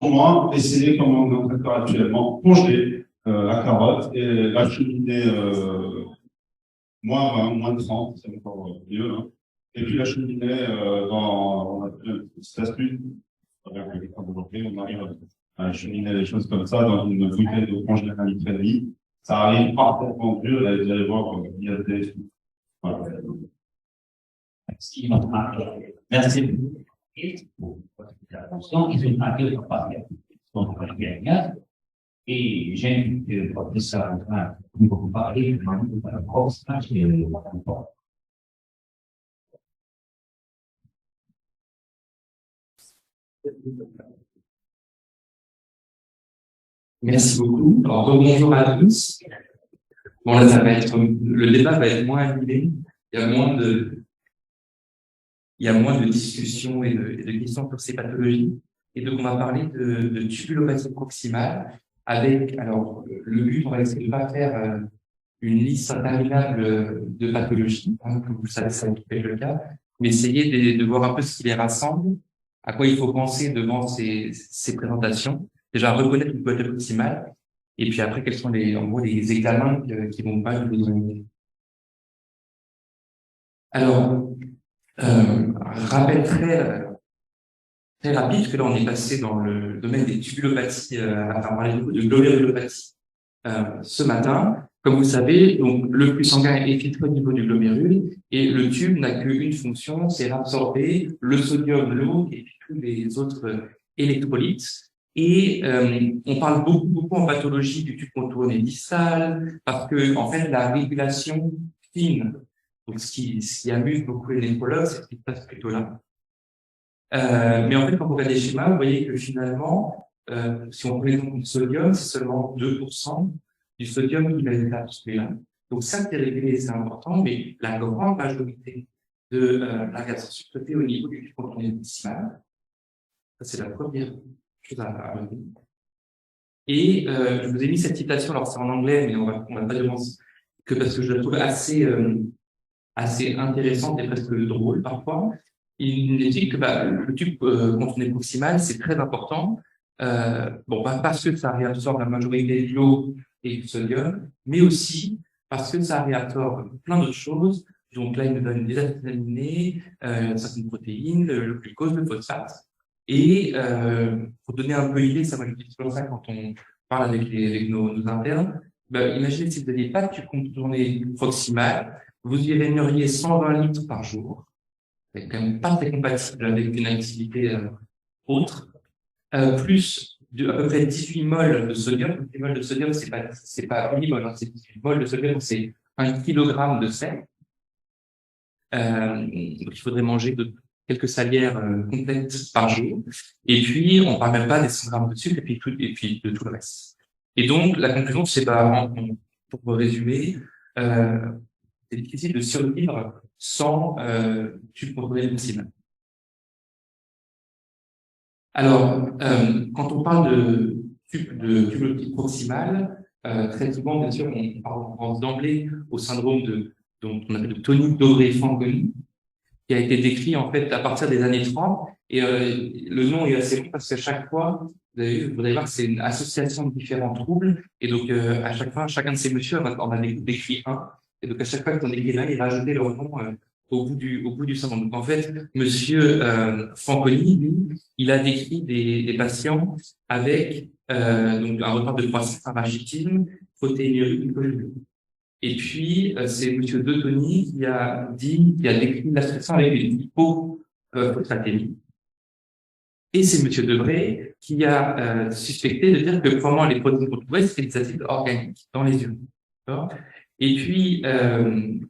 Pour moi, essayer comme on est en train de faire actuellement, congeler la carotte et la cheminée moins 30, c'est encore mieux. Hein. Et puis la cheminée, on a une petite astuce, on arrive à cheminer des choses comme ça dans une bouteille de congelé à litre et demi. Ça arrive parfaitement dur et vous allez voir, il y a des... Voilà. Merci beaucoup. Pour votre intervention. Ils ont marqué leur partenaire. Et j'invite le professeur Antoine pour vous parler de la grosse marche de la. Merci beaucoup. Alors, bonjour à tous. Bon, là, le débat va être moins animé. Il y a moins de discussions et de questions sur ces pathologies. Et donc, on va parler de tubulopathie proximale avec, alors, le but, on va essayer de ne pas faire une liste interminable de pathologies, hein, comme vous le savez, ça va être le cas, mais essayer de voir un peu ce qui les rassemble, à quoi il faut penser devant ces présentations. Déjà, reconnaître une pathologie proximale, et puis après, quels sont en gros, les examens qui vont pas nous donner. Alors, rappel très rapide, parce que là, on est passé dans le domaine des tubulopathies, à parler de glomérulopathie ce matin. Comme vous savez, donc, le flux sanguin est filtré au niveau du glomérule, et le tube n'a qu'une fonction, c'est absorber le sodium, l'eau, et puis tous les autres électrolytes. Et on parle beaucoup en pathologie du tube contourné distal, parce que en fait la régulation fine, donc ce qui amuse beaucoup les néphrologues, c'est ce qui se passe plutôt là. Mais en fait, quand on regarde les schémas, vous voyez que finalement, si on présente du sodium, c'est seulement 2% du sodium qui va être absorbé là. Donc ça, c'est régulé, c'est important, mais la grande majorité de la radiation se fait au niveau du tube contourné distal. Ça, c'est la première chose à retenir. Et je vous ai mis cette citation, alors c'est en anglais, mais on va pas dire que parce que je la trouve assez intéressante et presque drôle parfois. Il dit que le tube contourné proximal, c'est très important. Parce que ça réabsorbe la majorité de l'eau et du sodium, mais aussi parce que ça réabsorbe plein d'autres choses. Donc là, il nous donne des acides aminés, certaines protéines, le glucose, le phosphate. Et pour donner un peu l'idée, ça va être toujours ça quand on parle avec nos internes. Imaginez si vous n'aviez pas de tube contourné proximal, vous y gagneriez 120 litres par jour. C'est quand même pas très compatible avec une activité autre. Plus à peu près 18 moles de sodium. 18 moles de sodium, c'est pas 8 moles, hein, c'est 18 moles de sodium, c'est 1 kilogramme de sel. Donc il faudrait manger quelques salières complètes par jour. Et puis, on parle même pas des 100 grammes de sucre et puis de tout le reste. Et donc, la conclusion, c'est pour résumer, c'est difficile de survivre sans tube contourné proximal. Alors, quand on parle de tube proximal, très souvent, bien sûr, on pense d'emblée au syndrome dont on appelle de Tony-Dobré-Fanconi, qui a été décrit en fait à partir des années 30. Et le nom est assez long parce qu'à chaque fois, vous allez voir que c'est une association de différents troubles. Et donc, à chaque fois, chacun de ces messieurs en a décrit un. Et donc, à chaque fois qu'on écrit là, il rajoutait leur nom au bout du syndrome. Donc, en fait, monsieur Fanconi, lui, il a décrit des patients avec donc un retard de croissance, un rachitisme, protéinurie, glycosémie. Et puis, c'est monsieur De Tony qui a décrit l'association avec une hypophosphatémie. Et c'est monsieur Debré qui a suspecté de dire que probablement les protéines qu'on trouvait, c'était des acides organiques dans les urines. Et puis,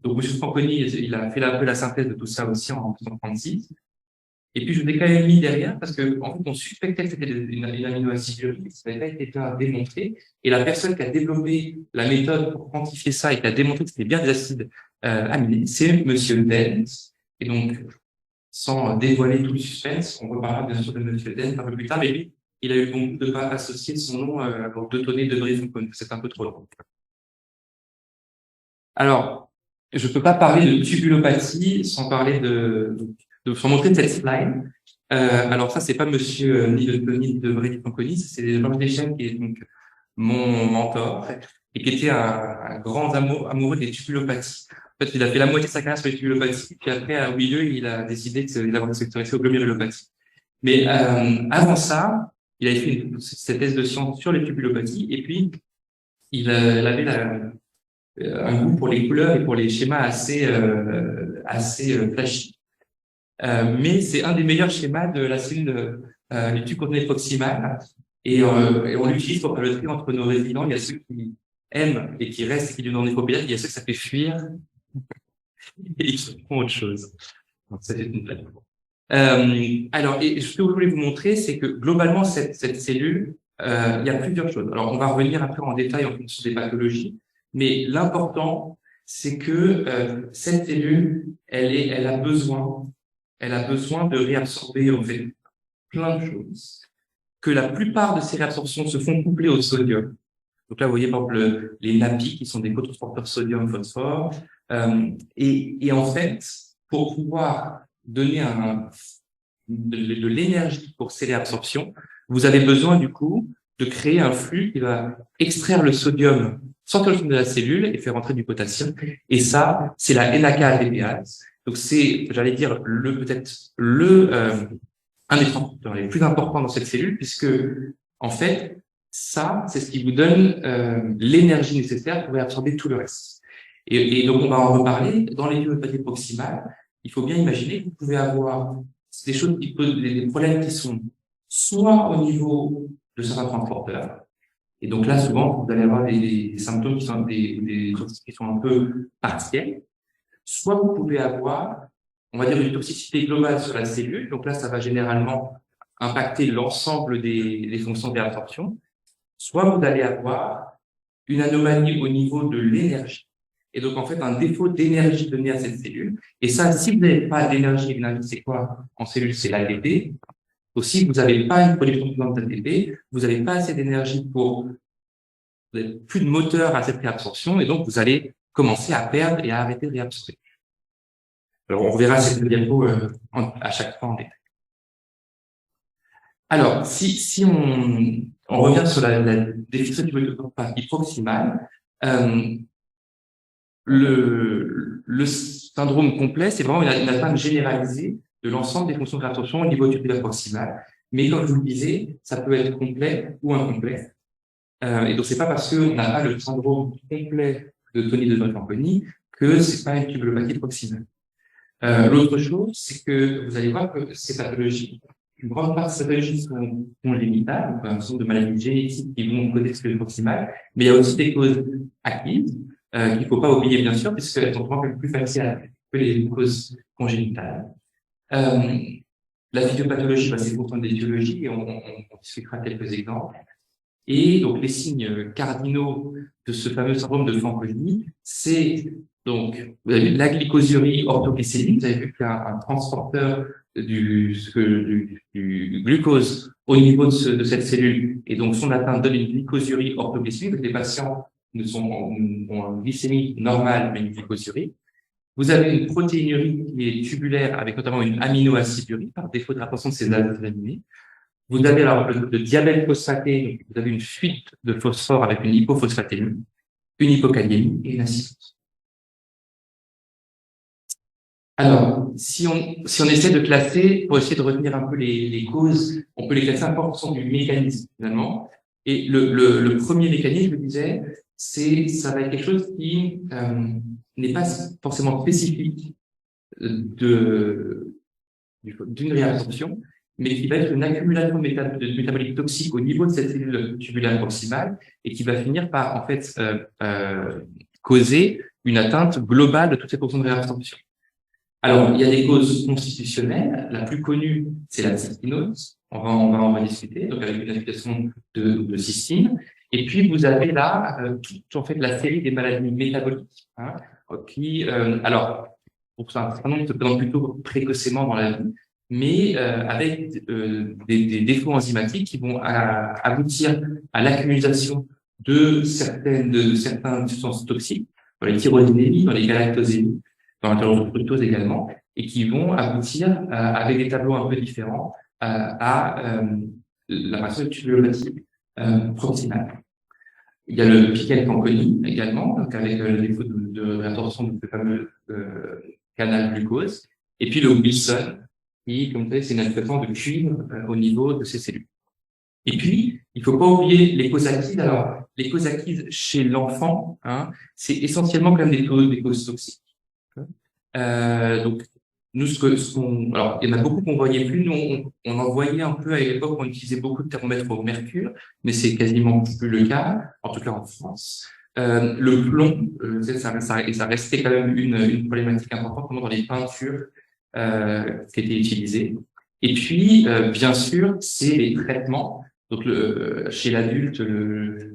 donc monsieur Fanconi, il a fait un peu la synthèse de tout ça aussi en 1936. Et puis, je vous ai quand même mis derrière parce que, en fait, on suspectait que c'était une aminoacidurine, ça n'avait pas été bien démontré. Et la personne qui a développé la méthode pour quantifier ça et qui a démontré que c'était bien des acides aminés, c'est monsieur Dent. Et donc, sans dévoiler tout le suspense, on reparlera bien sûr de monsieur Dent un peu plus tard, mais lui, il a eu bon goût de ne pas associer son nom à de données de Bréson, c'est un peu trop long. Alors, je ne peux pas parler de tubulopathie sans parler sans montrer cette slide. Alors ça, c'est pas Monsieur ni de Tony, ni de Brady Fanconi, c'est Georges Deschênes qui est donc mon mentor et qui était un grand amoureux des tubulopathies. En fait, il a fait la moitié de sa carrière sur les tubulopathies, puis après, au milieu, il a décidé d'avoir s'intéresser aux glomérulopathies. Mais avant ça, il avait fait cette thèse de science sur les tubulopathies, et puis il avait un goût pour les couleurs et pour les schémas assez flashy. Mais c'est un des meilleurs schémas de la cellule du tube coordonné proximal, et on l'utilise pour faire le tri entre nos résidents. Il y a ceux qui aiment et qui restent et qui deviennent en néphropédiatre, il y a ceux que ça fait fuir et ils font autre chose. Donc, ça, c'est une blague. Alors, et ce que je voulais vous montrer, c'est que globalement, cette cellule, il y a plusieurs choses. Alors, on va revenir après en détail en fonction des pathologies, mais l'important, c'est que cette cellule, elle a besoin de réabsorber en fait plein de choses, que la plupart de ces réabsorptions se font coupler au sodium. Donc là, vous voyez par exemple les NAPI qui sont des cotransporteurs sodium-phosphore. Et en fait, pour pouvoir donner de l'énergie pour ces réabsorptions, vous avez besoin du coup de créer un flux qui va extraire le sodium, sortir de la cellule et faire entrer du potassium. Et ça, c'est la NAK-ATPase. Donc c'est, j'allais dire, un des transporteurs les plus importants dans cette cellule, puisque en fait, ça, c'est ce qui vous donne l'énergie nécessaire pour absorber tout le reste. Et donc, on va en reparler. Dans les myopathies proximales, il faut bien imaginer que vous pouvez avoir des choses qui posent des problèmes qui sont soit au niveau de certains transporteurs, et donc là, souvent, vous allez avoir des symptômes qui sont des choses qui sont un peu partiels, soit vous pouvez avoir, on va dire, une toxicité globale sur la cellule. Donc là, ça va généralement impacter l'ensemble des fonctions de réabsorption. Soit vous allez avoir une anomalie au niveau de l'énergie. Et donc, en fait, un défaut d'énergie donné à cette cellule. Et ça, si vous n'avez pas d'énergie, l'énergie, c'est quoi en cellule? C'est l'ATP. Aussi, vous n'avez pas une production suffisante d'ATP, vous n'avez pas assez d'énergie vous n'avez plus de moteur à cette réabsorption, et donc vous allez commencer à perdre et à arrêter de réabsorber. Alors, on reverra cette diapo à chaque fois en détail. Alors, si on revient sur la déficience du myotopathie proximale, le syndrome complet, c'est vraiment une atteinte généralisée de l'ensemble des fonctions de réabsorption au niveau tubulaire proximal. Mais comme je vous le disais, ça peut être complet ou incomplet. Et donc, c'est pas parce qu'on n'a pas le syndrome complet de Tony de Fanconi que c'est pas une tubulopathie proximale. L'autre chose, c'est que vous allez voir que ces pathologies, une grande part de ces pathologies sont congénitales, donc un certain nombre de maladies génétiques qui vont causer ce proximal, mais il y a aussi des causes acquises qu'il ne faut pas oublier, bien sûr, puisqu'elles sont souvent plus faciles à traiter que les causes congénitales. La physiopathologie, c'est pourtant des étiologies, et on discutera quelques exemples. Et donc, les signes cardinaux de ce fameux syndrome de Fanconi, c'est donc vous avez la glycosurie orthoglycémique. Vous avez vu qu'il y a un transporteur du glucose au niveau de cette cellule, et donc son atteinte donne une glycosurie orthoglycémique. Les patients ont une glycémie normale, mais une glycosurie. Vous avez une protéinurie qui est tubulaire, avec notamment une aminoacidurie, par défaut de l'attention de ces acides aminés. Vous avez alors le diabète phosphaté, vous avez une fuite de phosphore avec une hypophosphatémie, une hypokaliémie et une acidose. Alors, si on essaie de classer, pour essayer de retenir un peu les causes, on peut les classer en fonction du mécanisme, finalement. Et le premier mécanisme, je le disais, ça va être quelque chose qui n'est pas forcément spécifique d'une réabsorption, mais qui va être une accumulation de métabolites toxiques au niveau de cette cellule tubulaire proximale et qui va finir par, en fait, causer une atteinte globale de toutes ces fonctions de réabsorption. Alors, il y a des causes constitutionnelles. La plus connue, c'est la cystinose. On va en discuter, donc avec une affectation de cystine. Et puis, vous avez là toute, en fait, la série des maladies métaboliques, hein, qui, alors, pour ça, un certain nombre se présentent plutôt précocement dans la vie, mais avec des défauts enzymatiques qui vont aboutir à l'accumulation de certaines substances toxiques, dans les tyrosinémies, dans les galactosémies, dans la fructose également, et qui vont aboutir, avec des tableaux un peu différents, à l'apparition de tubulopathie proximale. Il y a le Piquet Fanconi également, donc avec le défaut de réabsorption de ce fameux canal glucose, et puis le Wilson, qui, comme vous savez, c'est une affection de cuivre au niveau de ces cellules. Et puis, il faut pas oublier les causes acquises. Alors, les causes acquises chez l'enfant, c'est essentiellement quand même des causes toxiques. Donc, nous, alors, il y en a beaucoup qu'on voyait plus. Nous, on en voyait un peu à l'époque, on utilisait beaucoup de thermomètres au mercure, mais c'est quasiment plus le cas, en tout cas en France. Le plomb, ça restait quand même une problématique importante, notamment dans les peintures qui étaient utilisées. Et puis, bien sûr, c'est les traitements. Donc, chez l'adulte,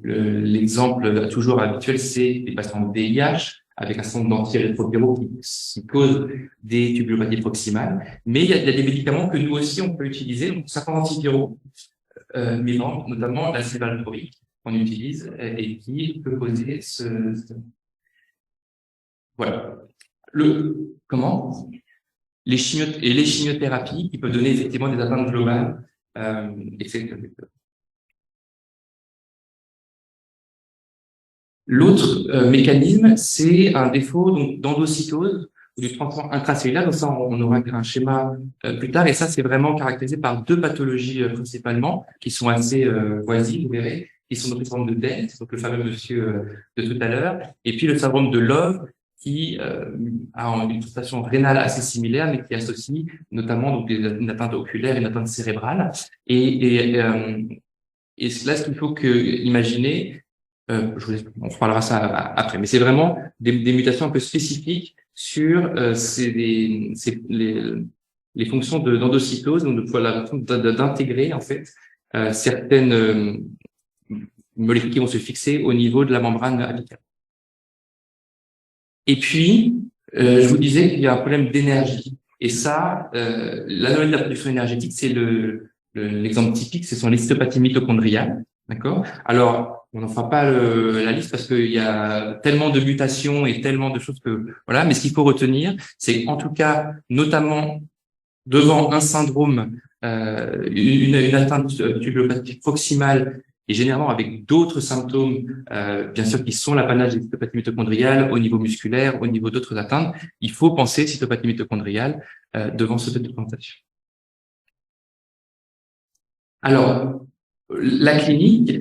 l'exemple toujours habituel, c'est les patients de VIH, avec un certain nombre d'antirétroviraux qui causent des tubulopathies proximales. Mais il y a des médicaments que nous aussi, on peut utiliser, donc certains antiviraux, mais notamment la sévalproïque qu'on utilise et qui peut causer Voilà. Comment les chimiothérapies qui peuvent donner effectivement des atteintes globales, etc. L'autre mécanisme, c'est un défaut d'endocytose ou du transport intracellulaire. Donc ça, on aura un schéma plus tard. Et ça, c'est vraiment caractérisé par deux pathologies principalement, qui sont assez voisines, vous verrez, qui sont le syndrome de Dent, donc le fameux monsieur de tout à l'heure, et puis le syndrome de Love, qui a une prestation rénale assez similaire, mais qui associe notamment donc une atteinte oculaire, une atteinte cérébrale. Et là, ce qu'il faut imaginer, on reparlera ça après, mais c'est vraiment des mutations un peu spécifiques sur les fonctions d'endocytose, donc de pouvoir d'intégrer en fait certaines molécules qui vont se fixer au niveau de la membrane apicale. Et puis, je vous disais qu'il y a un problème d'énergie. Et ça, l'anomalie de la production énergétique, c'est l'exemple typique, ce sont les cytopathies mitochondriales. D'accord? Alors, on n'en fera pas la liste parce qu'il y a tellement de mutations et tellement de choses que voilà. Mais ce qu'il faut retenir, c'est en tout cas, notamment devant un syndrome, une atteinte tubulopathique proximale et généralement avec d'autres symptômes, bien sûr, qui sont l'apanage des cytopathies mitochondriales au niveau musculaire, au niveau d'autres atteintes, il faut penser cytopathie mitochondriale devant ce type de présentation. Alors, la clinique,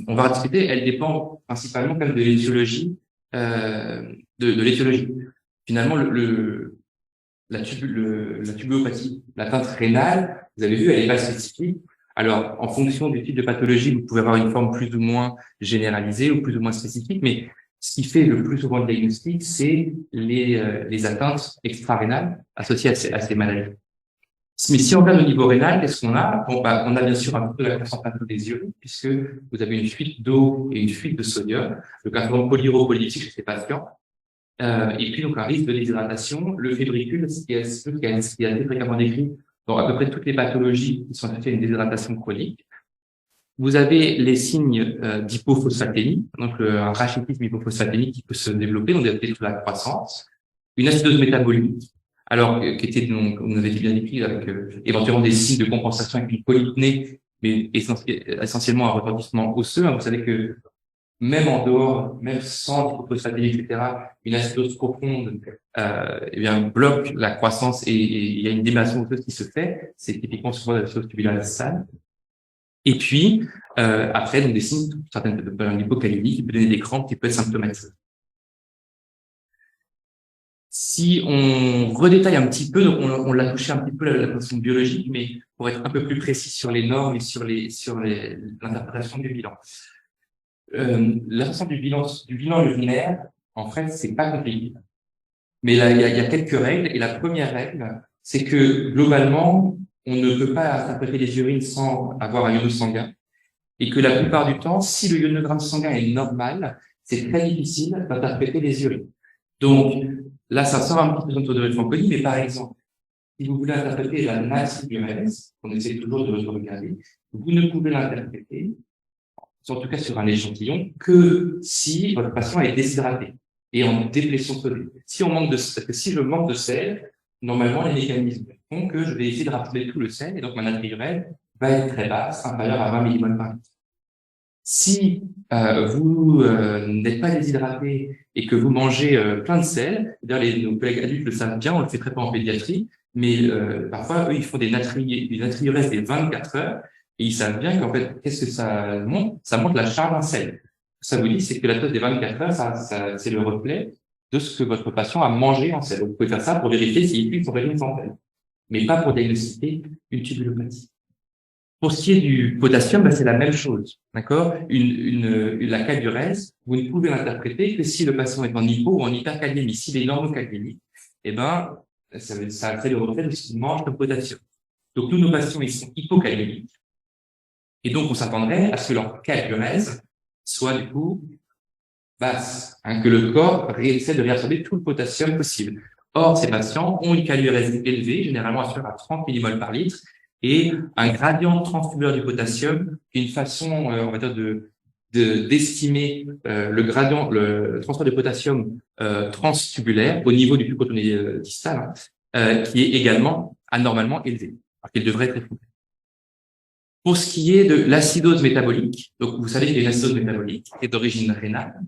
on va discuter, elle dépend principalement quand même de l'étiologie, de l'étiologie. Finalement, la tubulopathie, l'atteinte rénale, vous avez vu, elle est pas spécifique. Alors, en fonction du type de pathologie, vous pouvez avoir une forme plus ou moins généralisée ou plus ou moins spécifique, mais ce qui fait le plus souvent le diagnostic, c'est les atteintes extra-rénales associées à ces maladies. Mais si on regarde au niveau rénal, qu'est-ce qu'on a? Bon, on a bien sûr un peu la concentration des urines, puisque vous avez une fuite d'eau et une fuite de sodium, le syndrome polyuropolycystique chez ces patients, et puis donc un risque de déshydratation, le fébricule, ce qui est assez fréquemment décrit dans à peu près toutes les pathologies qui sont associées à une déshydratation chronique. Vous avez les signes d'hypophosphatémie, donc un rachitisme hypophosphatémique qui peut se développer, donc détruire la croissance, une acidose métabolique, alors qui était, donc, on avait bien décrit avec éventuellement des signes de compensation avec une polypnée, mais essentiellement un retentissement osseux. Vous savez que même en dehors, même sans hypophosphatémie, etc., une acidose profonde eh bien, bloque la croissance et il y a une démation osseuse qui se fait. C'est typiquement souvent la chose tubulaire sale. Et puis, après, donc des signes, certaines hypocalémie qui peut donner des crampes qui peut être symptomatique. Si on redétaille un petit peu, donc on l'a touché un petit peu la question biologique, mais pour être un peu plus précis sur les normes et sur l'interprétation du bilan. L'interprétation du bilan urinaire, en fait, c'est pas compliqué. Mais là, il y a quelques règles, et la première règle, c'est que globalement, on ne peut pas interpréter les urines sans avoir un iono sanguin, et que la plupart du temps, si le ionogramme sanguin est normal, c'est très difficile d'interpréter les urines. Donc, là, ça sort un petit peu de Fanconi, mais par exemple, si vous voulez interpréter la masse urinaire, on essaie toujours de regarder, vous ne pouvez l'interpréter, en tout cas sur un échantillon, que si votre patient est déshydraté et en déplétion sodique. Si on manque parce que si je manque de sel, normalement, les mécanismes font que je vais essayer de rattraper tout le sel, et donc ma natriurése va être très basse, inférieure à 20 millimoles par litre. Si vous n'êtes pas déshydraté et que vous mangez plein de sel, d'ailleurs nos collègues adultes le savent bien, on le fait très peu en pédiatrie, mais parfois eux ils font des natriurèses des 24 heures et ils savent bien qu'en fait qu'est-ce que ça montre? Ça montre la charge en sel. Ce que ça vous dit, c'est que la dose des 24 heures, c'est le reflet de ce que votre patient a mangé en sel. Donc, vous pouvez faire ça pour vérifier s'il suit son régime sans sel, mais pas pour diagnostiquer une tubulopathie. Pour ce qui est du potassium, ben, c'est la même chose, d'accord? La calurèse, vous ne pouvez l'interpréter que si le patient est en hypo ou en hypercalémie. S'il est normocalcémique, eh ben, ça fait le reflet de ce qu'il mange comme potassium. Donc, nous, nos patients, ils sont hypocalémiques. Et donc, on s'attendrait à ce que leur calurèse soit, du coup, basse, hein, que le corps essaie de réabsorber tout le potassium possible. Or, ces patients ont une calurèse élevée, généralement inférieure à 30 millimoles par litre, et un gradient transtubulaire du potassium, qui est une façon, on va dire, d'estimer le gradient, le transfert de potassium transtubulaire au niveau du tube cotoné distal, qui est également anormalement élevé, alors qu'il devrait être élevé. Pour ce qui est de l'acidose métabolique, donc vous savez qu'il y a une acidose métabolique qui est d'origine rénale.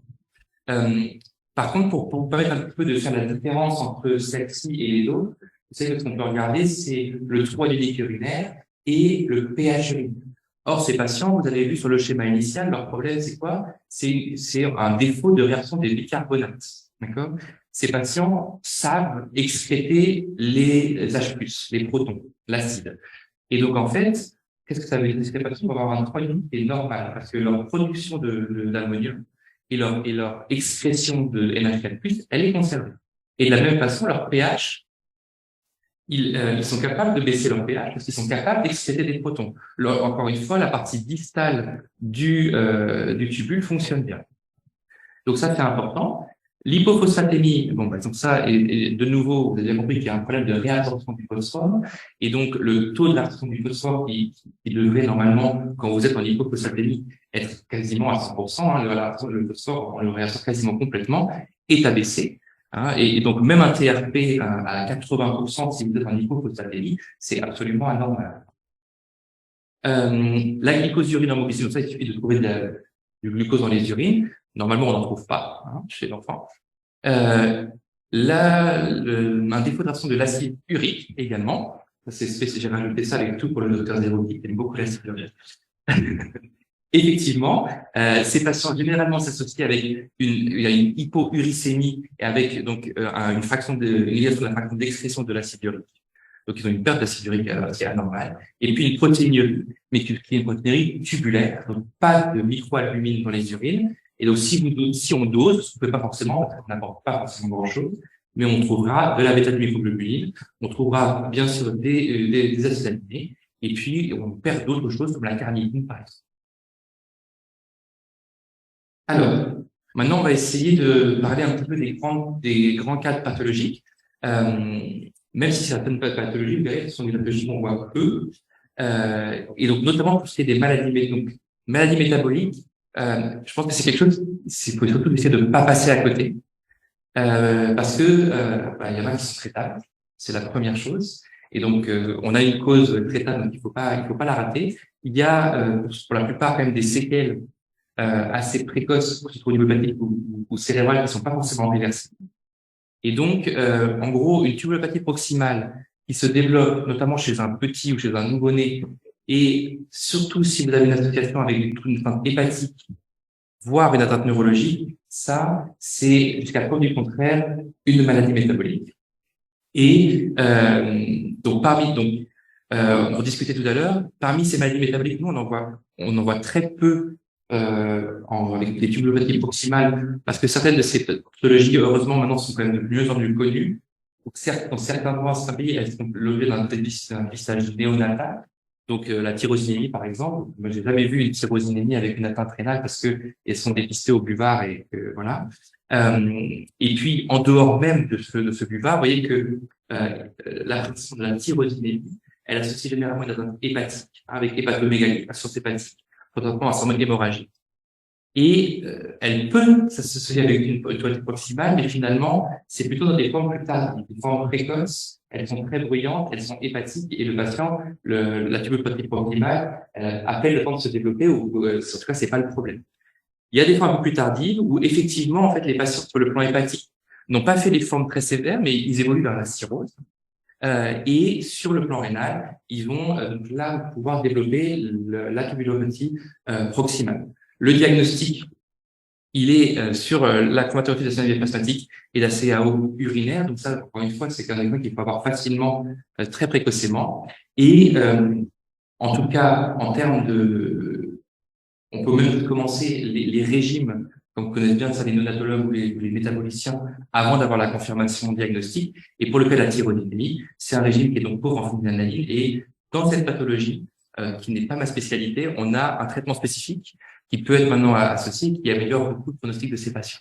Par contre, pour vous permettre un petit peu de faire la différence entre celle-ci et les autres, vous savez que ce qu'on peut regarder, c'est le trou anémique urinaire et le pH urinaire. Or, ces patients, vous avez vu sur le schéma initial, leur problème, c'est quoi? C'est un défaut de réaction des bicarbonates. D'accord? Ces patients savent excréter les H+, les protons, l'acide. Et donc, en fait, qu'est-ce que ça veut dire? Ces patients vont avoir un trou anémique qui est normal, parce que leur production d'ammonium et leur excrétion de NH4+, elle est conservée. Et de la même façon, leur pH, ils sont capables de baisser leur pH parce qu'ils sont capables d'excéder des protons. Encore une fois, la partie distale du tubule fonctionne bien. Donc ça, c'est important. L'hypophosphatémie, bon, donc ça, et de nouveau, vous avez compris qu'il y a un problème de réabsorption du phosphore, et donc le taux de l'absorption du phosphore qui devrait normalement, quand vous êtes en hypophosphatémie, être quasiment à 100%, hein, le phosphore, on le réabsorbe quasiment complètement, est abaissé. Hein, et donc même un TRP à 80%, si vous êtes en hypophosphatémie, c'est absolument anormal. La glycose urine en mobilité, donc ça, il suffit de trouver du glucose dans les urines. Normalement, on n'en trouve pas chez l'enfant. Un défaut de réaction de l'acide urique également. J'ai rajouté ça avec tout pour le docteur Zéro qui aime beaucoup l'acide urique. Effectivement, ces patients généralement s'associent avec une hypouricémie et avec donc une fraction de la fraction d'excrétion de l'acide urique. Donc ils ont une perte d'acide urique qui est anormale, et puis une protéinurie, mais qui est une protéinurie tubulaire, donc pas de microalbumine dans les urines. Et donc si on dose, on ne peut pas forcément, on n'apporte pas forcément grand-chose, mais on trouvera de la bêta-glucoglobuline, on trouvera bien sûr des acides aminés, et puis on perd d'autres choses comme la carnitine par exemple. Alors, maintenant, on va essayer de parler un petit peu des grands cas pathologiques. Même si certaines pathologies, vous verrez, ce sont des pathologies qu'on voit peu. Et donc, notamment pour ce qui est des maladies métaboliques, je pense que c'est quelque chose, il faut surtout essayer de ne pas passer à côté. Parce que il y en a qui sont traitables, c'est la première chose. Et donc, on a une cause traitable, donc il faut pas la rater. Il y a, pour la plupart, quand même des séquelles assez précoces, que ce soit au niveau hépatique ou cérébrales, qui ne sont pas forcément réversibles. Et donc, en gros, une tubulopathie proximale qui se développe notamment chez un petit ou chez un nouveau-né, et surtout si vous avez une association avec une atteinte hépatique, voire une atteinte neurologique, ça, c'est jusqu'à preuve du contraire une maladie métabolique. Et donc on discutait tout à l'heure, parmi ces maladies métaboliques, nous on en voit très peu avec des tubulopathies proximales, parce que certaines de ces pathologies, heureusement, maintenant sont quand même de mieux en mieux connues. Donc, certes, dans certains endroits, certains pays, elles sont l'objet d'un dépistage néonatal. Donc, la tyrosinémie, par exemple. Moi, j'ai jamais vu une tyrosinémie avec une atteinte rénale parce que elles sont dépistées au buvard et voilà. Et puis, en dehors même de ce buvard, vous voyez que la pression de la tyrosinémie, elle associe généralement une atteinte hépatique, avec hépatomégalie, insuffisance hépatique, potentiellement un syndrome hémorragique. Et elle peut s'associer avec une autorité proximale, mais finalement, c'est plutôt dans des formes plus tardives, des formes précoces. Elles sont très bruyantes, elles sont hépatiques, et le patient, la tuberculose proximale, appelle le temps de se développer, ou en tout cas, c'est pas le problème. Il y a des formes un peu plus tardives où effectivement, en fait, les patients sur le plan hépatique n'ont pas fait des formes très sévères, mais ils évoluent vers la cirrhose. Et sur le plan rénal, ils vont donc là pouvoir développer la tubulopathie proximale. Le diagnostic, il est sur la chromatographie de la synovie plasmatique et la CAO urinaire. Donc ça, encore une fois, c'est quelqu'un qu'il faut avoir facilement, très précocement. Et en tout cas, en termes de, on peut même commencer les régimes, comme vous connaissez bien ça, les néonatologues ou les métaboliciens, avant d'avoir la confirmation diagnostique. Et pour le cas de la thyroïdémie, c'est un régime qui est donc pauvre en phénylalanine. Et dans cette pathologie, qui n'est pas ma spécialité, on a un traitement spécifique qui peut être maintenant associé, qui améliore beaucoup le pronostic de ces patients.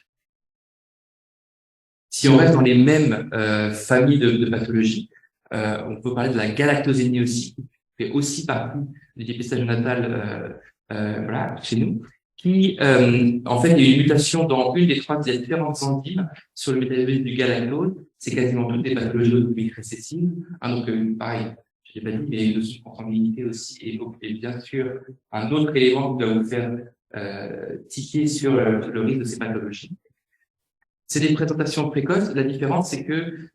Si on reste dans les mêmes familles de pathologies, on peut parler de la galactosémie aussi, qui fait aussi partie du dépistage natal voilà, chez nous, qui en fait il y a une mutation dans une des trois différentes enzymes sur le métabolisme du galactose. C'est quasiment toutes des pathologies autonomiques récessives. Donc pareil, je l'ai pas dit, mais une suspensibilité aussi, et bien sûr un autre élément qui doit vous faire tiquer sur le risque de ces pathologies. C'est des présentations précoces. La différence, c'est que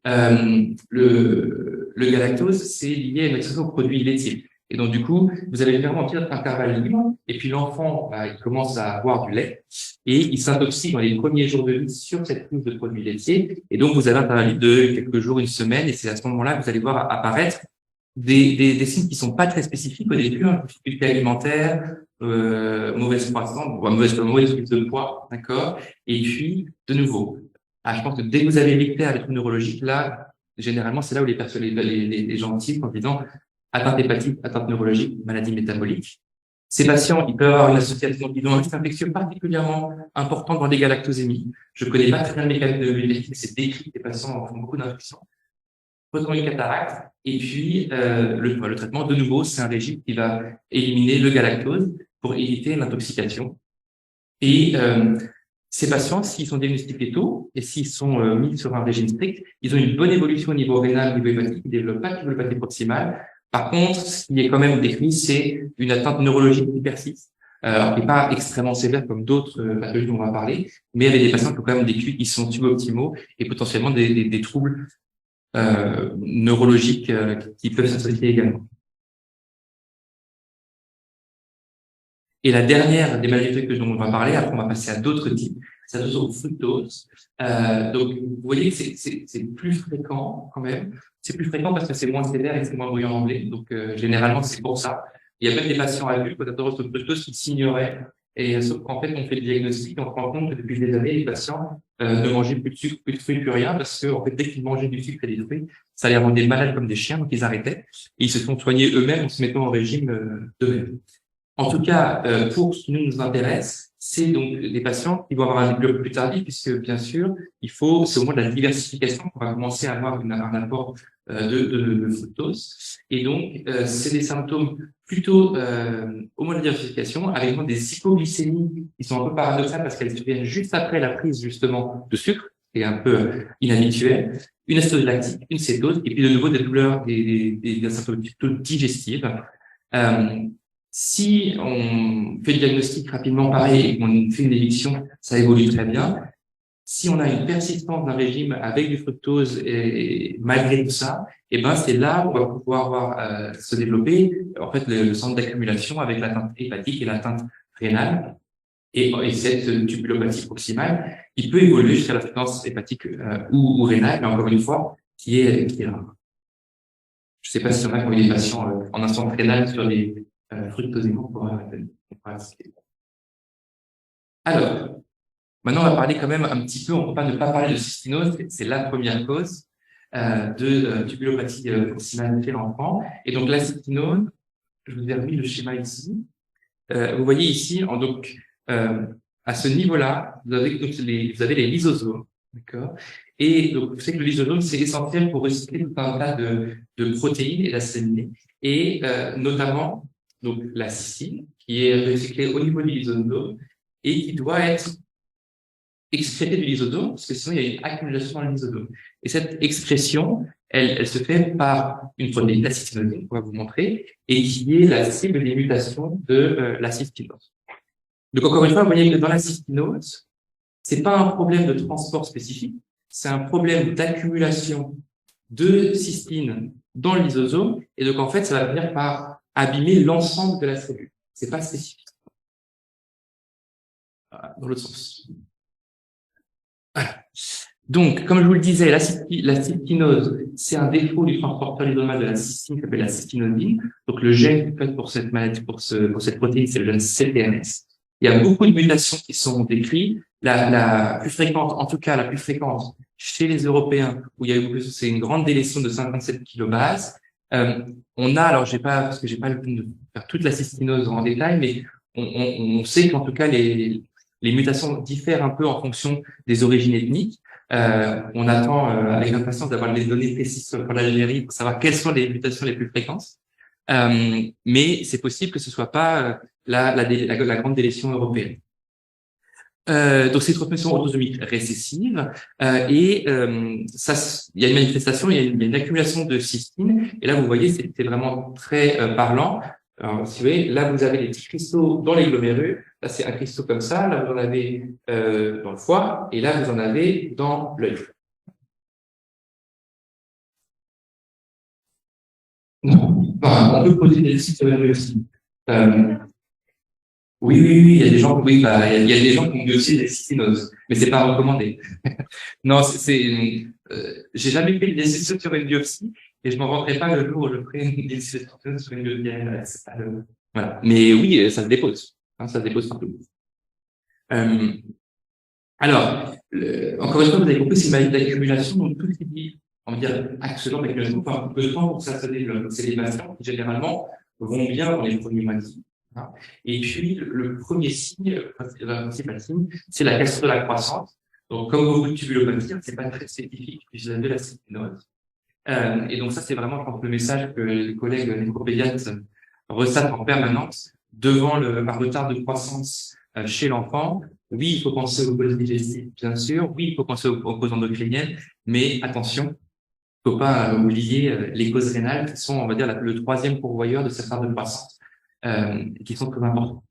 le galactose, c'est lié à une expression de produits laitiers. Et donc, du coup, vous avez vraiment un petit intervalle libre, et puis l'enfant, il commence à boire du lait, et il s'intoxique dans les premiers jours de vie sur cette prise de produits laitiers. Et donc, vous avez un intervalle libre de quelques jours, une semaine, et c'est à ce moment-là que vous allez voir apparaître des signes qui sont pas très spécifiques au début, difficulté alimentaire, mauvaise croissance, mauvaise prise de poids, d'accord. Et puis, de nouveau, je pense que dès que vous avez l'ictère avec troubles neurologiques, là, généralement, c'est là où les gens tirent en disant atteinte hépatique, atteinte neurologique, maladie métabolique. Ces patients, ils peuvent avoir une association, ils ont un risque infectieux particulièrement important dans les galactosémies. Je connais pas très bien le mécanisme de l'effet, c'est décrit, les patients font beaucoup d'infections. Potentiellement une cataracte, et puis le traitement, de nouveau, c'est un régime qui va éliminer le galactose pour éviter l'intoxication. Et ces patients, s'ils sont diagnostiqués tôt et s'ils sont mis sur un régime strict, ils ont une bonne évolution au niveau rénal, au niveau hépatique, ils ne développent pas de tubulopathie proximale. Par contre, ce qui est quand même décrit, c'est une atteinte neurologique qui persiste, qui n'est pas extrêmement sévère comme d'autres pathologies dont on va parler, mais avec des patients qui ont quand même des QI qui sont suboptimaux et potentiellement des troubles neurologiques qui peuvent s'associer également. Et la dernière des maladies dont on va parler, après on va passer à d'autres types, ça se au fructose. Donc vous voyez que c'est plus fréquent quand même. C'est plus fréquent parce que c'est moins sévère et c'est moins bruyant en anglais. Donc généralement c'est pour ça. Il y a même des patients adultes portateurs de fructose qui s'ignoraient. Et sauf qu'en fait on fait le diagnostic, on se rend compte que depuis des années les patients ne mangeaient plus de sucre, plus de fruits, plus rien, parce que en fait dès qu'ils mangeaient du sucre et des fruits, ça les rendait malades comme des chiens, donc ils arrêtaient. Et ils se sont soignés eux-mêmes en se mettant en régime d'eux-mêmes. En tout cas, pour ce qui nous intéresse, c'est donc des patients qui vont avoir un développement plus tardif, puisque bien sûr, c'est au moment de la diversification qu'on va commencer à avoir un apport de fructose. Et donc, c'est des symptômes plutôt au moment de la diversification, avec des hypoglycémies qui sont un peu paradoxales parce qu'elles surviennent juste après la prise justement de sucre, qui est un peu inhabituel, une acétose lactique, une cétose, et puis de nouveau des douleurs, des symptômes plutôt digestives. Si on fait le diagnostic rapidement pareil et qu'on fait une éviction, ça évolue très bien. Si on a une persistance d'un régime avec du fructose et malgré tout ça, et ben c'est là où on va pouvoir voir se développer en fait le centre d'accumulation avec l'atteinte hépatique et l'atteinte rénale et cette tubulopathie proximale. Il peut évoluer jusqu'à la fréquence hépatique ou rénale, mais encore une fois, qui est rare. Je ne sais pas si on a des patients en instance rénale sur les fructosémie. Alors, maintenant on va parler quand même un petit peu, on ne peut pas ne pas parler de cystinose, c'est la première cause de tubulopathie proximale chez l'enfant. Et donc la cystinose, je vous ai remis le schéma ici. Vous voyez ici, donc à ce niveau-là, vous avez les lysosomes, d'accord. Et donc vous savez que le lysosome c'est essentiel pour recycler tout un tas de protéines et d'assaisonner, et notamment donc la cystine qui est recyclée au niveau du lysosome et qui doit être excrétée du lysosome, parce que sinon il y a une accumulation dans le lysosome. Et cette excrétion, elle se fait par une protéine, la cystinosine, on va vous montrer, et qui est la cible des mutations de la cystinose. Donc encore une fois, vous voyez que dans la cystinose, c'est pas un problème de transport spécifique, c'est un problème d'accumulation de cystine dans le lysosome, et donc en fait, ça va venir par abîmer l'ensemble de la cellule. C'est pas spécifique. Dans l'autre sens. Voilà. Donc, comme je vous le disais, la cystinose, c'est un défaut du transporteur lysosomal de la cystine qui s'appelle la cystinosine. Donc, le gène qui code pour cette maladie, pour cette protéine, c'est le gène CTNS. Il y a beaucoup de mutations qui sont décrites. La plus fréquente, en tout cas la plus fréquente chez les Européens, où il y a eu, c'est une grande délétion de 57 kilobases. On a, alors parce que j'ai pas le temps de faire toute la cystinose en détail, mais on sait qu'en tout cas les mutations diffèrent un peu en fonction des origines ethniques. On attend avec impatience d'avoir les données précises sur l'Algérie pour savoir quelles sont les mutations les plus fréquentes. Mais c'est possible que ce soit pas la grande délétion européenne. Donc c'est une transmission autosomique récessive et ça, il y a une manifestation, il y a une accumulation de cystine et là vous voyez c'est vraiment très parlant. Alors, si vous voyez, là vous avez les petits cristaux dans les glomérulus, là c'est un cristaux comme ça, là vous en avez dans le foie et là vous en avez dans l'œil. Non, enfin, on peut poser des cystoméries aussi. Oui, il y a des gens, il y a des gens qui ont biopsié des cystinoses, mais c'est pas recommandé. Non, j'ai jamais fait des cystinoses sur une biopsie et je m'en vanterai pas le jour où je ferai une cystose sur une biopsie. Voilà. Mais oui, ça se dépose. Ça se dépose partout. Alors, encore une fois, vous avez compris, c'est une maladie d'accumulation, donc tout ce qui dit, on va dire, accessoirement d'accumulation, prend un peu de temps pour que ça se développe. C'est les patients qui, généralement, vont bien dans les premiers mois de vie. Et puis, le premier signe, le principal signe, c'est la cassure de la croissance. Donc, comme beaucoup de tubulopathies, c'est pas très spécifique vis-à-vis de la cystinose. Et donc, ça, c'est vraiment, je pense, le message que les collègues nécropédiatres ressatent en permanence devant le retard de croissance chez l'enfant. Oui, il faut penser aux causes digestives, bien sûr. Oui, il faut penser aux causes endocriniennes. Mais attention, il ne faut pas oublier les causes rénales qui sont, on va dire, le troisième pourvoyeur de cette retard de croissance. Qui sont très importants.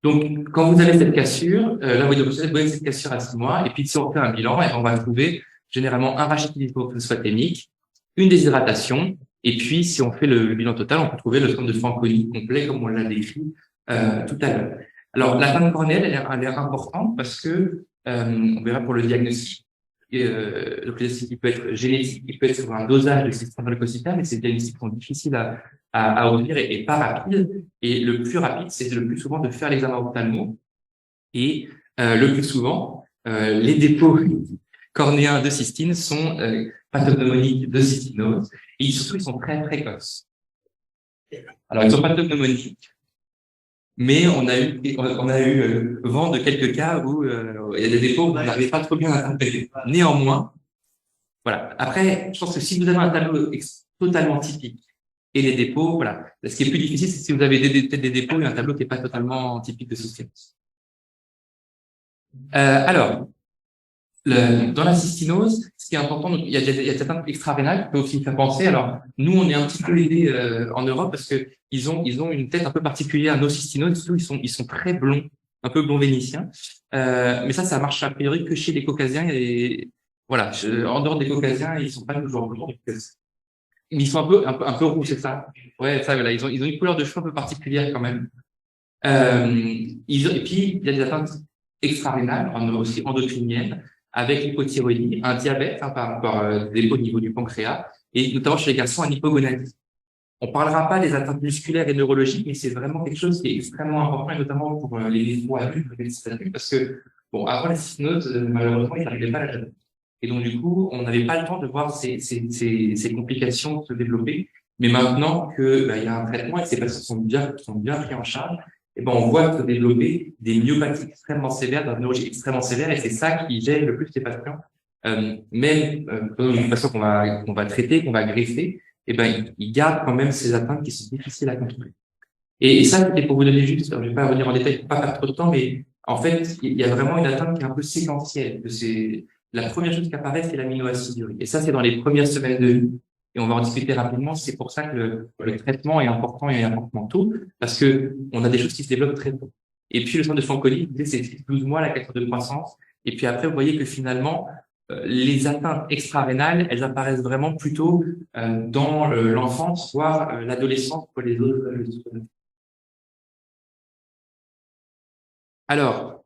Donc, quand vous avez cette cassure, là, vous voyez cette cassure à 6 mois, et puis si on fait un bilan, on va trouver généralement un rachitique phosphatomique, une déshydratation, et puis si on fait le bilan total, on peut trouver le syndrome de Fanconi complet, comme on l'a décrit tout à l'heure. Alors, la teinte cornéenne, elle est importante parce que, on verra pour le diagnostic, le diagnostic peut être génétique, il peut être sur un dosage de système glycositaire, mais c'est des diagnostics qui sont difficiles à obtenir et pas rapide. Et le plus rapide, c'est le plus souvent de faire l'examen ophtalmo. Et le plus souvent, les dépôts cornéens de cystine sont pathognomoniques de cystinose. Et surtout, ils sont très précoces. Alors, ils sont pathognomoniques. Mais on a eu vent de quelques cas où il y a des dépôts où on n'arrivait pas trop bien à interpréter. Néanmoins, voilà. Après, je pense que si vous avez un tableau totalement typique et les dépôts, voilà. Ce qui est plus difficile, c'est si vous avez peut-être des dépôts et un tableau qui n'est pas totalement typique de cystinose. Alors, dans la cystinose, ce qui est important, donc, il y a certains extrarénales qui peuvent aussi faire penser. Alors, nous, on est un petit peu aidés en Europe parce que ils ont une tête un peu particulière, nos cystinoses, ils sont très blonds, un peu blond vénitien. Mais ça marche a priori que chez les Caucasiens et voilà, en dehors des Caucasiens, ils sont pas toujours blonds. Ils sont un peu roux, c'est ça. Ouais, ça, voilà, ils ont une couleur de cheveux un peu particulière quand même. Et puis il y a des atteintes extrarénales, aussi endocriniennes, avec l'hypothyroïdie, un diabète par dépôt au niveau du pancréas, et notamment chez les garçons, un hypogonadisme. On parlera pas des atteintes musculaires et neurologiques, mais c'est vraiment quelque chose qui est extrêmement important, et notamment pour les adultes, parce que, bon, avant la cystinose, malheureusement, ils n'arrivaient pas à la gérer. Et donc, du coup, on n'avait pas le temps de voir ces complications se développer. Mais maintenant que, il y a un traitement et que ces patients sont bien pris en charge, et ben, on voit se développer des myopathies extrêmement sévères, des neurologies extrêmement sévères, et c'est ça qui gêne le plus les patients. Même les patients qu'on va traiter, qu'on va greffer, et ben, ils gardent quand même ces atteintes qui sont difficiles à contrôler. Et ça, c'était pour vous donner juste, je vais pas revenir en détail pour pas faire trop de temps, mais en fait, il y a vraiment une atteinte qui est un peu séquentielle. La première chose qui apparaît, c'est l'aminoacide urique. Et ça, c'est dans les premières semaines de vie. Et on va en discuter rapidement. C'est pour ça que le traitement est important et important tôt, parce que on a des choses qui se développent très tôt. Et puis, le centre de Fanconi, c'est 12 mois, la carte de croissance. Et puis après, vous voyez que finalement, les atteintes extra-rénales, elles apparaissent vraiment plutôt dans l'enfance, voire l'adolescence pour les autres. Alors,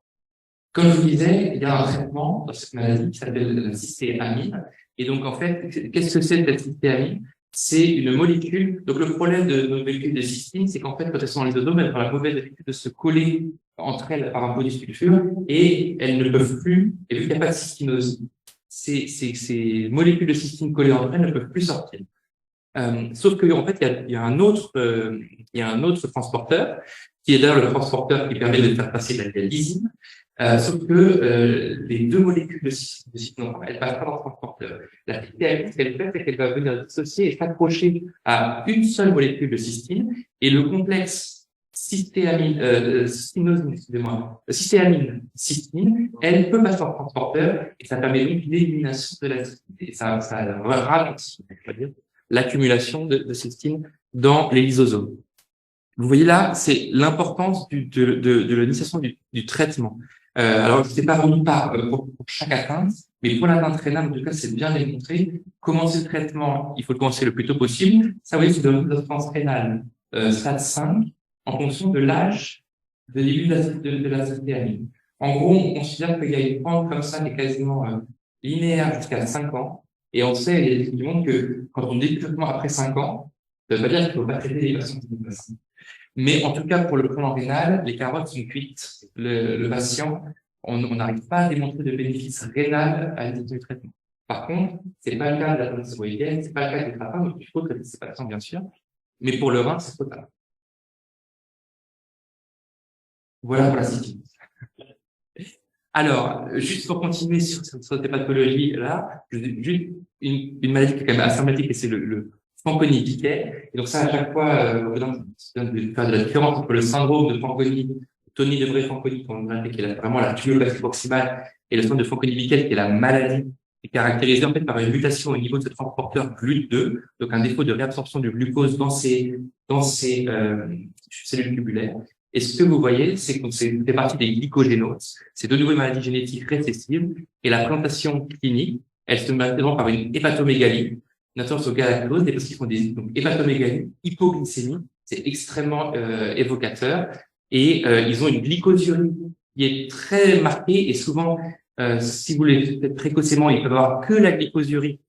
comme je vous disais, il y a un traitement dans cette maladie qui s'appelle la cystéamine. Et donc, en fait, qu'est-ce que c'est cette cystéamine? C'est une molécule. Donc, le problème de nos molécules de cystine, c'est qu'en fait, quand elles sont dans les ozomes, elles ont la mauvaise habitude de se coller entre elles par un produit sulfure et elles ne peuvent plus, et vu qu'il n'y a pas de cystinose, ces molécules de cystine collées entre elles ne peuvent plus sortir. Sauf qu'en fait, il y a un autre transporteur, qui est d'ailleurs le transporteur qui permet de faire passer la lysine. Sauf que les deux molécules de cystine, elles passent pas dans le transporteur. La cystéamine, ce qu'elle fait, c'est qu'elle va venir dissocier et s'accrocher à une seule molécule de cystine, et le complexe cystéamine, cystine, elle peut passer dans le transporteur, et ça permet donc l'élimination de la cystine. Et ça ralentit, on va dire, l'accumulation de cystine dans les lysosomes. Vous voyez là, c'est l'importance de l'initiation du traitement. Alors, je ne sais pas remis pour chaque atteinte, mais pour l'atteinte rénale, en tout cas, c'est bien démontré. Commencer le traitement, il faut le commencer le plus tôt possible. Ça, vous voyez, c'est de l'insuffisance rénale stade 5, en fonction de l'âge de début de la cystéamine. En gros, on considère qu'il y a une pente comme ça qui est quasiment linéaire jusqu'à 5 ans. Et on sait, il y a des études qui montrent que quand on débute le traitement après 5 ans, ça ne veut pas dire qu'il ne faut pas traiter les patients qui nous passent. Mais en tout cas, pour le plan rénal, les carottes sont cuites. Le patient, on n'arrive pas à démontrer de bénéfice rénal à l'issue du traitement. Par contre, c'est pas le cas de la thyroïdienne, c'est pas le cas du trapin, donc il faut traiter ces patients, bien sûr. Mais pour le rein, c'est total. Voilà pour la cystine. Alors, juste pour continuer sur cette pathologie-là, juste une maladie qui est quand même assez emblématique, et c'est le Fanconi-Bichet. Et donc ça, à chaque fois, de faire de la différence entre le syndrome de Fanconi, Tony de Fanconi, qui est vraiment la tubulopathie proximale, et le syndrome de Fanconi-Bichet, qui est la maladie qui est caractérisée en fait par une mutation au niveau de ce transporteur GLUT2, donc un défaut de réabsorption du glucose dans ces cellules tubulaires. Et ce que vous voyez, c'est que c'est fait partie des glycogénoses. C'est de nouveau une maladie génétique récessive. Et la présentation clinique, elle se manifeste par une hépatomégalie, une atteinte au galactose, des patients qui font des hépatomégalie, hypoglycémie. C'est extrêmement évocateur. Et ils ont une glycosurie qui est très marquée. Et souvent, si vous les faites précocement, ils peuvent avoir que la glycosurie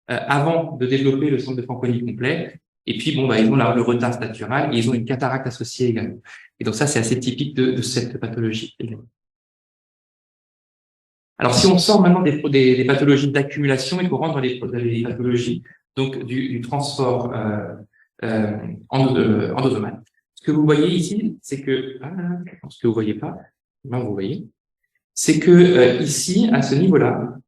avant de développer le centre de Fanconi complet. Et puis, ils ont le retard statural et ils ont une cataracte associée également. Et donc ça, c'est assez typique de cette pathologie également. Alors, si on sort maintenant des pathologies d'accumulation et qu'on rentre dans les pathologies donc du transport endosomal, ce que vous voyez ici, c'est que ce que vous voyez pas, vous voyez, c'est que ici, à ce niveau-là,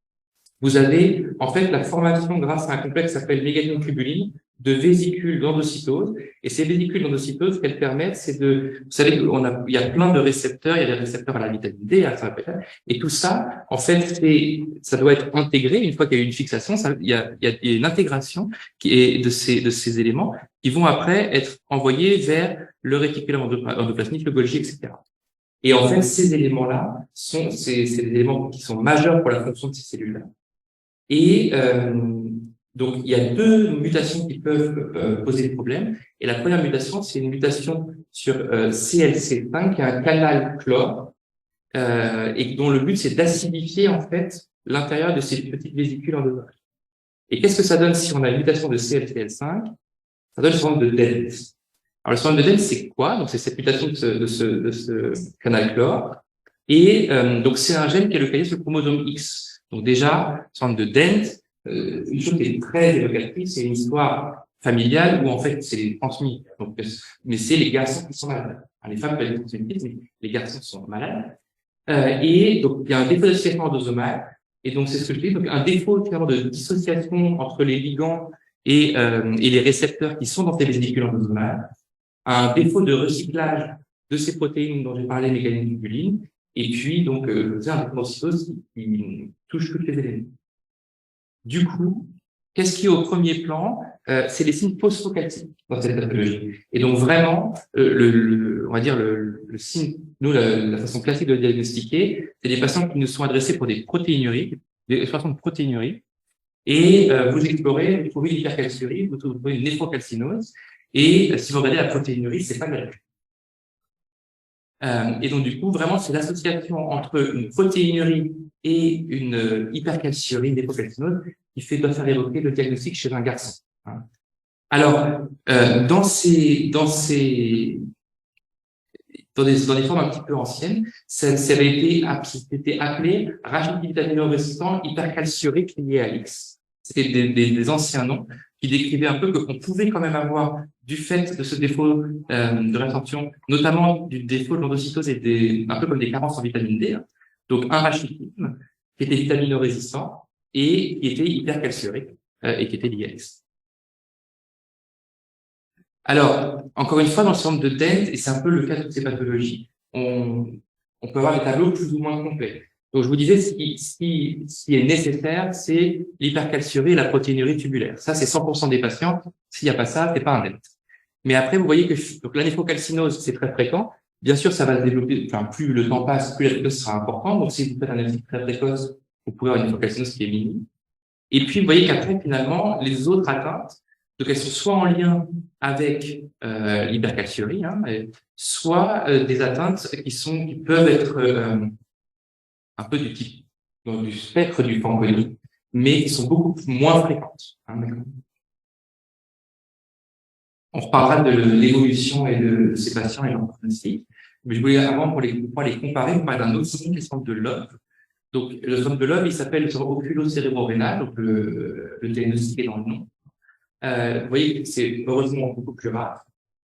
vous avez en fait la formation grâce à un complexe qui s'appelle méganotubulines de vésicules d'endocytose. Et ces vésicules d'endocytose, ce qu'elles permettent, c'est vous savez, il y a plein de récepteurs, il y a des récepteurs à la vitamine D, et tout ça, en fait, ça doit être intégré. Une fois qu'il y a eu une fixation, il y a une intégration qui est de ces éléments qui vont après être envoyés vers le réticulum endoplasmique, le Golgi, etc. Et en fait, ces éléments-là c'est des éléments qui sont majeurs pour la fonction de ces cellules-là. Et donc, il y a deux mutations qui peuvent poser problème. Et la première mutation, c'est une mutation sur CLC5, qui est un canal chlore, et dont le but, c'est d'acidifier en fait l'intérieur de ces petites vésicules endosomales. Et qu'est-ce que ça donne si on a une mutation de CLCL5? Ça donne le syndrome de Dent. Alors, le syndrome de Dent, c'est quoi? Donc, c'est cette mutation de ce canal chlore. Et donc, c'est un gène qui est localisé sur le chromosome X. Donc, déjà, le syndrome de Dent, une chose qui est très évocatrice, c'est une histoire familiale où en fait c'est transmis. Donc, mais c'est les garçons qui sont malades. Alors, les femmes peuvent être transmises, mais les garçons sont malades. Et donc il y a un défaut d'association endosomale. Et donc c'est ce que je dis. Donc un défaut finalement de dissociation entre les ligands et les récepteurs qui sont dans ces vésicules endosomales. Un défaut de recyclage de ces protéines dont j'ai parlé, méganotubulines. Et puis, donc, c'est un drépanocytose qui touche toutes les éléments. Du coup, qu'est-ce qui est au premier plan? C'est les signes phosphocalciques dans cette pathologie. Et donc, vraiment, on va dire le signe, nous, la façon classique de le diagnostiquer, c'est des patients qui nous sont adressés pour des protéinuries, des explorations de protéinuries, et vous explorez, vous trouvez l'hypercalciurie, vous trouvez une néphrocalcinose, et si vous regardez la protéinurie, c'est pas gratuit. Et donc, du coup, vraiment, c'est l'association entre une protéinurie et une hypercalciurie, une néphrocalcinose, qui doit faire évoquer le diagnostic chez un garçon. Alors, dans des formes un petit peu anciennes, ça avait été appelé rachis vitamino-résistant hypercalciurique lié à X. C'était des anciens noms qui décrivaient un peu qu'on pouvait quand même avoir, du fait de ce défaut de résorption, notamment du défaut de l'endocytose et un peu comme des carences en vitamine D, donc un rachitisme qui était vitamino-résistant et qui était hypercalciurique et qui était lié à X. Alors, encore une fois, dans le centre de Dent, et c'est un peu le cas de toutes ces pathologies, on peut avoir des tableaux plus ou moins complets. Donc, je vous disais, ce qui est nécessaire, c'est l'hypercalciurie et la protéinurie tubulaire. Ça, c'est 100% des patients. S'il n'y a pas ça, c'est pas un Dent. Mais après, vous voyez que donc, la néphrocalcinose, c'est très fréquent. Bien sûr, ça va se développer, enfin, plus le temps passe, plus la néphrocalcinose sera importante. Donc, si vous faites un diagnostic très précoce, vous pouvez avoir une néphrocalcinose qui est minime. Et puis, vous voyez qu'après, finalement, les autres atteintes, donc elles sont soit en lien avec l'hypercalciurie, soit des atteintes qui peuvent être un peu du type du spectre du Fanconi, mais qui sont beaucoup moins fréquentes. On reparlera de l'évolution et de ces patients et leur pronostic. Mais je voulais avant, pour les comparer, vous parler d'un autre syndrome, le syndrome de Love. Donc, le syndrome de Love, il s'appelle le syndrome oculo-cérébro-rénal, donc le diagnostic est dans le nom. Vous voyez que c'est heureusement beaucoup plus rare.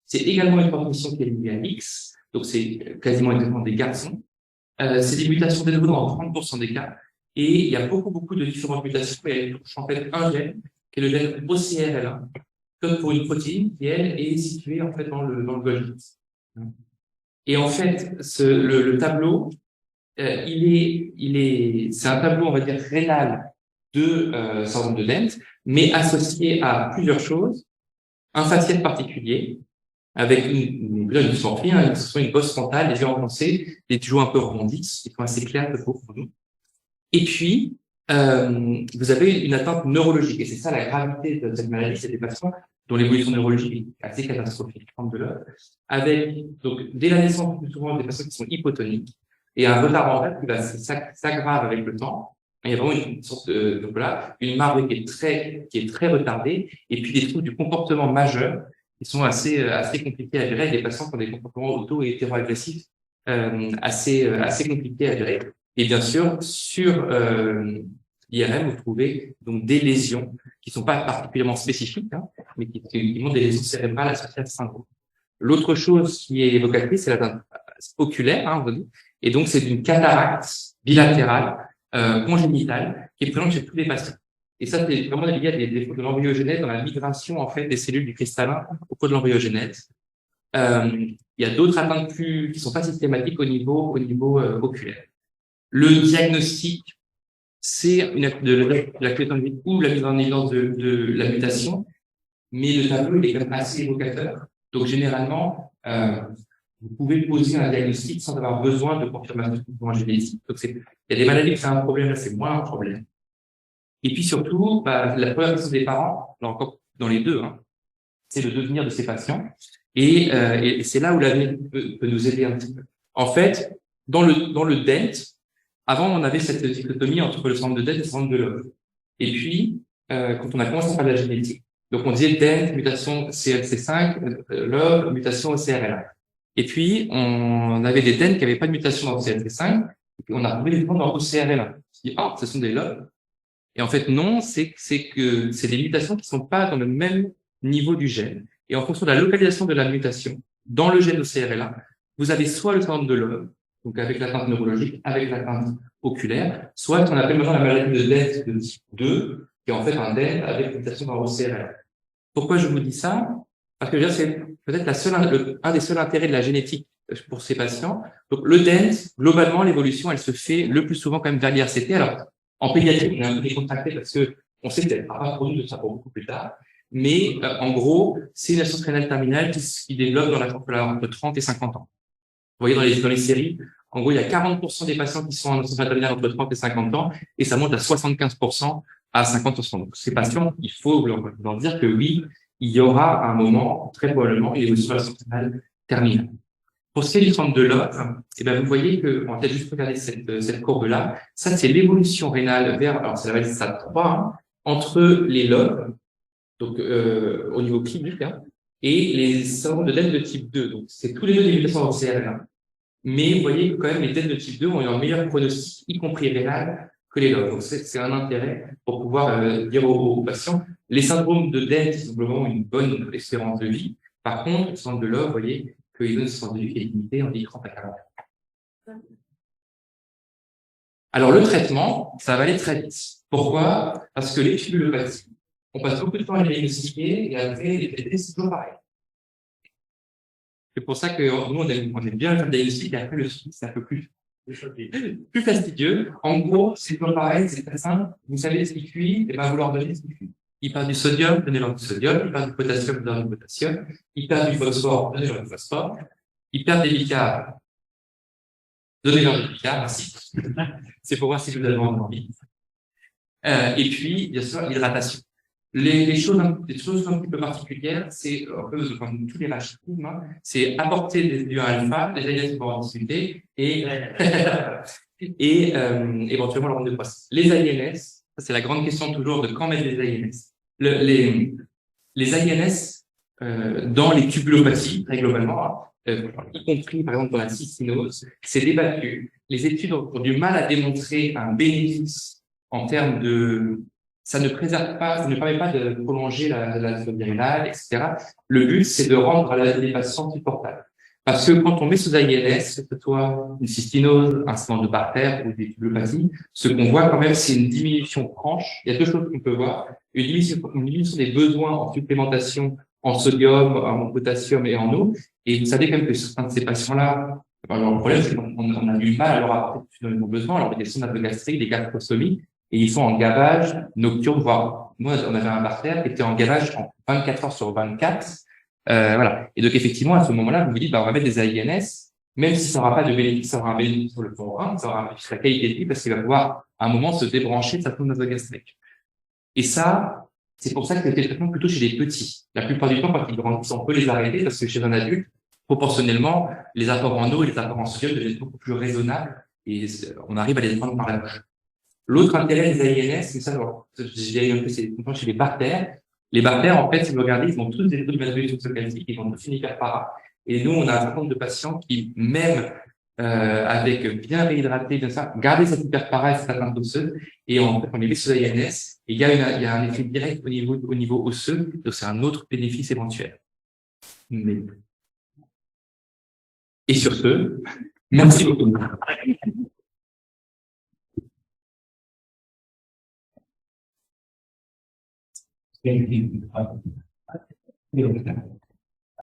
C'est également une transmission qui est liée à X, donc c'est quasiment exactement des garçons. C'est des mutations de nouveau dans 30% des cas, et il y a beaucoup de différentes mutations, et elles touchent en fait un gène, qui est le gène OCRL1, comme pour une protéine qui, elle, est située en fait dans le Golgi. Et en fait, le tableau, c'est un tableau, on va dire, rénal de syndrome de Dent, mais associé à plusieurs choses. Un faciès particulier, avec une dysmorphie, une bosse frontale, des yeux enfoncés, des joues un peu rebondies, qui sont assez clairs pour nous. Et puis, vous avez une atteinte neurologique, et c'est ça la gravité de cette maladie, c'est des patients dont l'évolution neurologique est assez catastrophique, avec, donc, dès la naissance, plus souvent, des patients qui sont hypotoniques, et un retard en fait qui s'aggrave avec le temps. Il y a vraiment une sorte de, donc là, une marbre qui est très retardée, et puis des troubles du comportement majeur qui sont assez compliqués à gérer, des patients qui ont des comportements auto- et hétéroagressifs assez compliqués à gérer. Et bien sûr, sur l'IRM, vous trouvez donc des lésions qui sont pas particulièrement spécifiques, mais qui montrent des lésions cérébrales associées à ce syndrome. L'autre chose qui est évocatrice, c'est l'atteinte oculaire, on va dire. Et donc, c'est une cataracte bilatérale congénitale qui est présente chez tous les patients. Et ça, c'est vraiment lié à des défauts de l'embryogenèse dans la migration, en fait, des cellules du cristallin au cours de l'embryogenèse. Il y a d'autres atteintes qui sont pas systématiques au niveau oculaire. Le diagnostic, c'est la clétondite ou la mise en évidence de la mutation, mais le tableau il est quand même assez évocateur. Donc, généralement, vous pouvez poser un diagnostic sans avoir besoin de confirmation génétique. Donc, il y a des maladies où c'est un problème, là, c'est moins un problème. Et puis surtout, la première question des parents, là encore dans les deux, c'est le devenir de ces patients. Et c'est là où l'avenir peut nous aider un petit peu. En fait, dans le DENT, avant, on avait cette dichotomie entre le syndrome de DENT et le syndrome de Love. Et puis, quand on a commencé à faire de la génétique, donc on disait DENT, mutation CLC5, Love, mutation CRL1. Et puis, on avait des DENT qui n'avaient pas de mutation dans CLC5, et puis on a trouvé des gens dans OCRL1. On se dit, ce sont des Love. Et en fait, non, c'est que c'est des mutations qui sont pas dans le même niveau du gène. Et en fonction de la localisation de la mutation dans le gène OCRL1, vous avez soit le syndrome de Love, donc avec l'atteinte neurologique, avec l'atteinte oculaire, soit ce qu'on appelle maintenant la maladie de Dent de type 2, qui est en fait un Dent avec mutation dans OCRL1. Pourquoi je vous dis ça? Parce que c'est peut-être un des seuls intérêts de la génétique pour ces patients. Donc, le DENT, globalement, l'évolution, elle se fait le plus souvent quand même vers l'IRCT. Alors, en pédiatrie, on est un peu décontracté parce que on sait qu'elle ne va pas produire de ça pour beaucoup plus tard. Mais en gros, c'est une insuffisance rénale terminale qui développe dans la population entre 30 et 50 ans. Vous voyez dans les séries, en gros, il y a 40% des patients qui sont en insuffisance rénale terminale entre 30 et 50 ans, et ça monte à 75% à 50%. Donc, ces patients, il faut leur dire que oui, il y aura un moment, très probablement, une évolution de l'insuffisance rénale terminale. Pour ce qui est du centre de Love, eh ben, vous voyez que, on va peut-être juste regarder cette courbe-là. Ça, c'est l'évolution rénale vers, alors c'est la valeur de stade 3, hein, entre les Love, donc au niveau clinique, hein, et les syndromes de DEN de type 2. Donc, c'est tous les deux des mutations en CRN. Mais vous voyez que quand même, les DEN de type 2 ont eu un meilleur pronostic, y compris rénal, que les Love. Donc, c'est un intérêt pour pouvoir dire aux patients, les syndromes de DEN, ils ont globalement une bonne espérance de vie. Par contre, le centre de Love, vous voyez, qu'ils ont une espérance de vie qui est limitée en 30 à 40. Alors, le traitement, ça va aller très vite. Pourquoi? Parce que les tubulopathies, on passe beaucoup de temps à les diagnostiquer et après, les traiter, c'est toujours pareil. C'est pour ça que nous, on aime bien faire le diagnostic et après, le suivi, c'est un peu plus fastidieux. En gros, c'est toujours pareil, c'est très simple. Vous savez ce qui cuit, et ben, vous leur donnez ce qui cuit. Ils perdent du sodium, donnez-leur du sodium. Ils perdent du potassium, donnez-leur du potassium. Ils perdent du phosphore, donnez-leur du phosphore. Ils perdent des bicarb, donnez-leur des bicarb, ainsi. C'est pour voir si vous avez envie. Et puis, bien sûr, l'hydratation. Les choses un petit peu particulières, c'est un peu comme tous les rachitismes, hein, c'est apporter des alpha, des alias pour en discuter, et éventuellement leur rendre de poisse. Les INS, ça c'est la grande question toujours de quand mettre les INS. Les INS dans les tubulopathies, très globalement, y compris par exemple dans la cystinose, c'est débattu. Les études ont du mal à démontrer un bénéfice en termes de ça ne préserve pas, ça ne permet pas de prolonger la vie rénale, etc. Le but, c'est de rendre les patients supportables. Parce que quand on met sous INS, que ce soit une cystinose, un syndrome de Bartter ou des tubulopathies, ce qu'on voit quand même, c'est une diminution franche. Il y a deux choses qu'on peut voir. Une diminution des besoins en supplémentation en sodium, en potassium et en eau. Et vous savez quand même que certains de ces patients-là, leur problème, c'est qu'on a du mal à leur apporter tout ce dont ils ont besoin. Alors, des sondes gastriques, des gastrostomies, et ils sont en gavage nocturne, voire, moi, on avait un Bartter qui était en gavage en 24 heures sur 24. Voilà. Et donc, effectivement, à ce moment-là, vous vous dites, bah, on va mettre des INS, même si ça n'aura pas de bénéfice, ça aura un bénéfice sur le programme, ça aura un bénéfice sur la qualité de vie, parce qu'il va pouvoir, à un moment, se débrancher de sa sonde nasogastrique. Et ça, c'est pour ça que c'est des traitements plutôt chez les petits. La plupart du temps, quand ils grandissent, on peut les arrêter, parce que chez un adulte, proportionnellement, les apports en eau et les apports en sodium deviennent beaucoup plus raisonnables, et on arrive à les prendre par la bouche. L'autre intérêt des INS, c'est ça, j'ai un peu, c'est chez les bactères. Les bactères, en fait, si vous regardez, ils ont tous des taux de maturation stochastique, ils ont tous une hyperpara. Et nous, on a un certain nombre de patients qui, même avec bien réhydraté, bien ça, garder cette hyperpara et cette atteinte osseuse, et en fait, on les met sous INS, et il y a un effet direct au niveau osseux, donc c'est un autre bénéfice éventuel. Mais... Et sur ce, merci beaucoup. Thank you.